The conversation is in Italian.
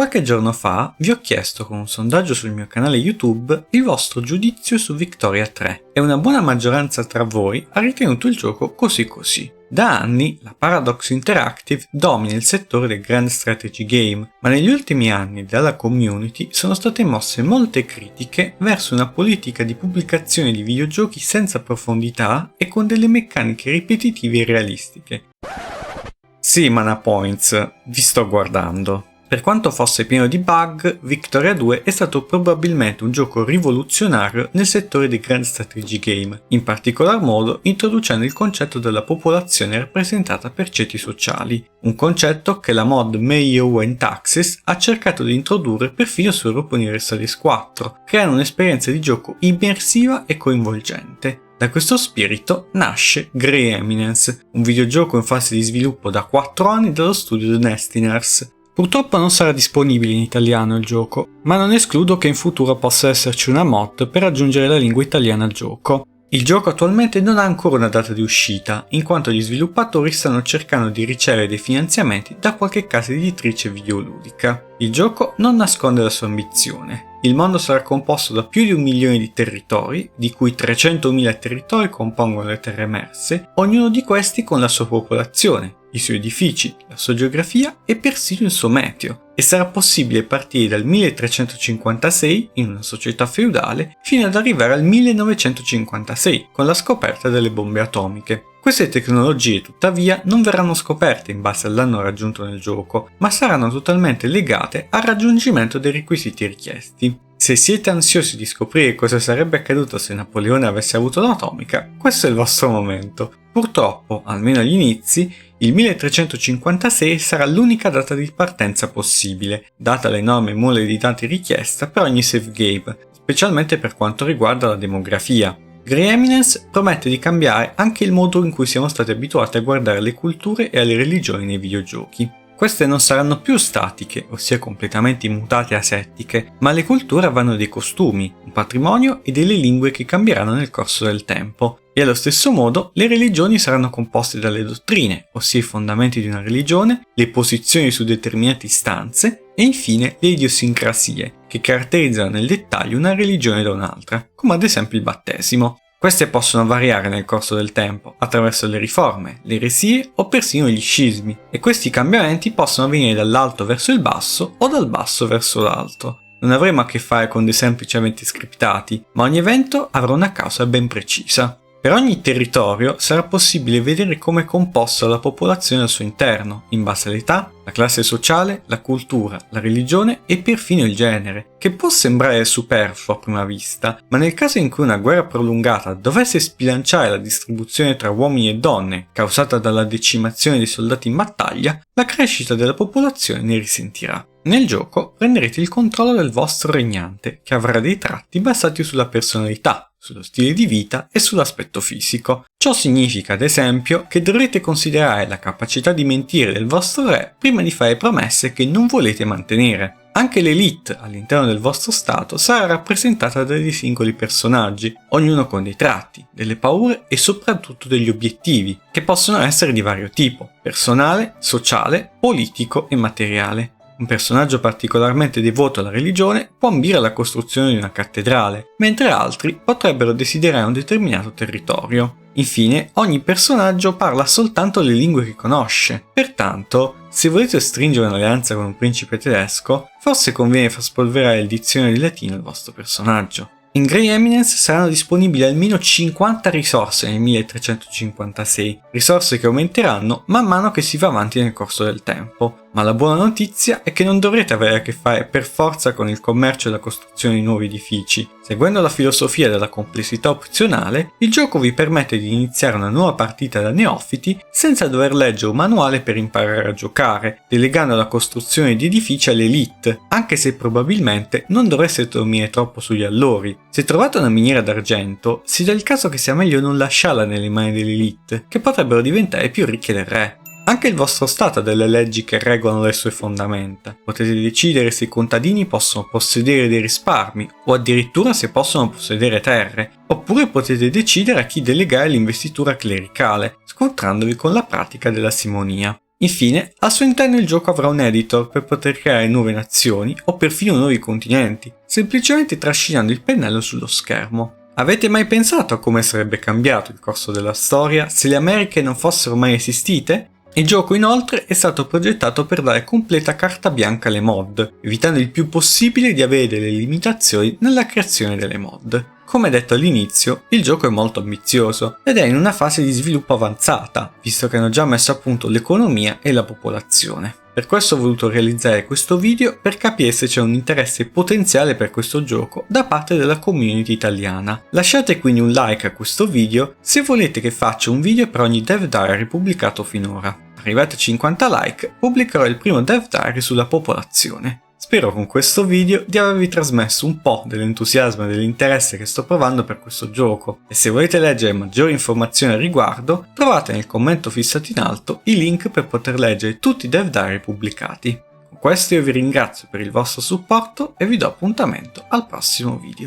Qualche giorno fa vi ho chiesto con un sondaggio sul mio canale YouTube il vostro giudizio su Victoria 3 e una buona maggioranza tra voi ha ritenuto il gioco così così. Da anni la Paradox Interactive domina il settore del Grand Strategy Game, ma negli ultimi anni dalla community sono state mosse molte critiche verso una politica di pubblicazione di videogiochi senza profondità e con delle meccaniche ripetitive e realistiche. Sì, Mana Points, vi sto guardando. Per quanto fosse pieno di bug, Victoria 2 è stato probabilmente un gioco rivoluzionario nel settore dei Grand Strategy Game, in particolar modo introducendo il concetto della popolazione rappresentata per ceti sociali, un concetto che la mod Mayo and Taxes ha cercato di introdurre perfino su Europa Universalis 4, creando un'esperienza di gioco immersiva e coinvolgente. Da questo spirito nasce Grey Eminence, un videogioco in fase di sviluppo da 4 anni dallo studio The Nestiners. Purtroppo non sarà disponibile in italiano il gioco, ma non escludo che in futuro possa esserci una mod per aggiungere la lingua italiana al gioco. Il gioco attualmente non ha ancora una data di uscita, in quanto gli sviluppatori stanno cercando di ricevere dei finanziamenti da qualche casa editrice videoludica. Il gioco non nasconde la sua ambizione. Il mondo sarà composto da più di 1 milione di territori, di cui 300.000 territori compongono le terre emerse, ognuno di questi con la sua popolazione, i suoi edifici, la sua geografia e persino il suo meteo, e sarà possibile partire dal 1356 in una società feudale fino ad arrivare al 1956 con la scoperta delle bombe atomiche. Queste tecnologie tuttavia non verranno scoperte in base all'anno raggiunto nel gioco, ma saranno totalmente legate al raggiungimento dei requisiti richiesti. Se siete ansiosi di scoprire cosa sarebbe accaduto se Napoleone avesse avuto l'atomica, questo è il vostro momento. Purtroppo, almeno agli inizi, il 1356 sarà l'unica data di partenza possibile, data l'enorme mole di dati richiesta per ogni save game, specialmente per quanto riguarda la demografia. Grey Eminence promette di cambiare anche il modo in cui siamo stati abituati a guardare le culture e alle religioni nei videogiochi. Queste non saranno più statiche, ossia completamente immutate e asettiche, ma le culture avranno dei costumi, un patrimonio e delle lingue che cambieranno nel corso del tempo. E allo stesso modo le religioni saranno composte dalle dottrine, ossia i fondamenti di una religione, le posizioni su determinate istanze e infine le idiosincrasie, che caratterizzano nel dettaglio una religione da un'altra, come ad esempio il battesimo. Queste possono variare nel corso del tempo, attraverso le riforme, le eresie o persino gli scismi, e questi cambiamenti possono avvenire dall'alto verso il basso o dal basso verso l'alto. Non avremo a che fare con dei semplici eventi scriptati, ma ogni evento avrà una causa ben precisa. Per ogni territorio sarà possibile vedere come è composta la popolazione al suo interno, in base all'età, la classe sociale, la cultura, la religione e perfino il genere, che può sembrare superfluo a prima vista, ma nel caso in cui una guerra prolungata dovesse sbilanciare la distribuzione tra uomini e donne, causata dalla decimazione dei soldati in battaglia, la crescita della popolazione ne risentirà. Nel gioco prenderete il controllo del vostro regnante, che avrà dei tratti basati sulla personalità, sullo stile di vita e sull'aspetto fisico. Ciò significa, ad esempio, che dovrete considerare la capacità di mentire del vostro re prima di fare promesse che non volete mantenere. Anche l'elite all'interno del vostro stato sarà rappresentata da dei singoli personaggi, ognuno con dei tratti, delle paure e soprattutto degli obiettivi, che possono essere di vario tipo: personale, sociale, politico e materiale. Un personaggio particolarmente devoto alla religione può ambire alla costruzione di una cattedrale, mentre altri potrebbero desiderare un determinato territorio. Infine, ogni personaggio parla soltanto le lingue che conosce. Pertanto, se volete stringere un'alleanza con un principe tedesco, forse conviene far spolverare il dizionario di latino al vostro personaggio. In Grey Eminence saranno disponibili almeno 50 risorse nel 1356, risorse che aumenteranno man mano che si va avanti nel corso del tempo. Ma la buona notizia è che non dovrete avere a che fare per forza con il commercio e la costruzione di nuovi edifici. Seguendo la filosofia della complessità opzionale, il gioco vi permette di iniziare una nuova partita da neofiti senza dover leggere un manuale per imparare a giocare, delegando la costruzione di edifici all'elite, anche se probabilmente non dovreste dormire troppo sugli allori. Se trovate una miniera d'argento, si dà il caso che sia meglio non lasciarla nelle mani dell'elite, che potrebbero diventare più ricche del re. Anche il vostro stato ha delle leggi che regolano le sue fondamenta. Potete decidere se i contadini possono possedere dei risparmi o addirittura se possono possedere terre, oppure potete decidere a chi delegare l'investitura clericale, scontrandovi con la pratica della simonia. Infine, al suo interno il gioco avrà un editor per poter creare nuove nazioni o perfino nuovi continenti, semplicemente trascinando il pennello sullo schermo. Avete mai pensato a come sarebbe cambiato il corso della storia se le Americhe non fossero mai esistite? Il gioco inoltre è stato progettato per dare completa carta bianca alle mod, evitando il più possibile di avere delle limitazioni nella creazione delle mod. Come detto all'inizio, il gioco è molto ambizioso ed è in una fase di sviluppo avanzata, visto che hanno già messo a punto l'economia e la popolazione. Per questo ho voluto realizzare questo video per capire se c'è un interesse potenziale per questo gioco da parte della community italiana. Lasciate quindi un like a questo video se volete che faccia un video per ogni Dev Diary pubblicato finora. Arrivati a 50 like, pubblicherò il primo Dev Diary sulla popolazione. Spero con questo video di avervi trasmesso un po' dell'entusiasmo e dell'interesse che sto provando per questo gioco, e se volete leggere maggiori informazioni al riguardo, trovate nel commento fissato in alto i link per poter leggere tutti i Dev Diary pubblicati. Con questo io vi ringrazio per il vostro supporto e vi do appuntamento al prossimo video.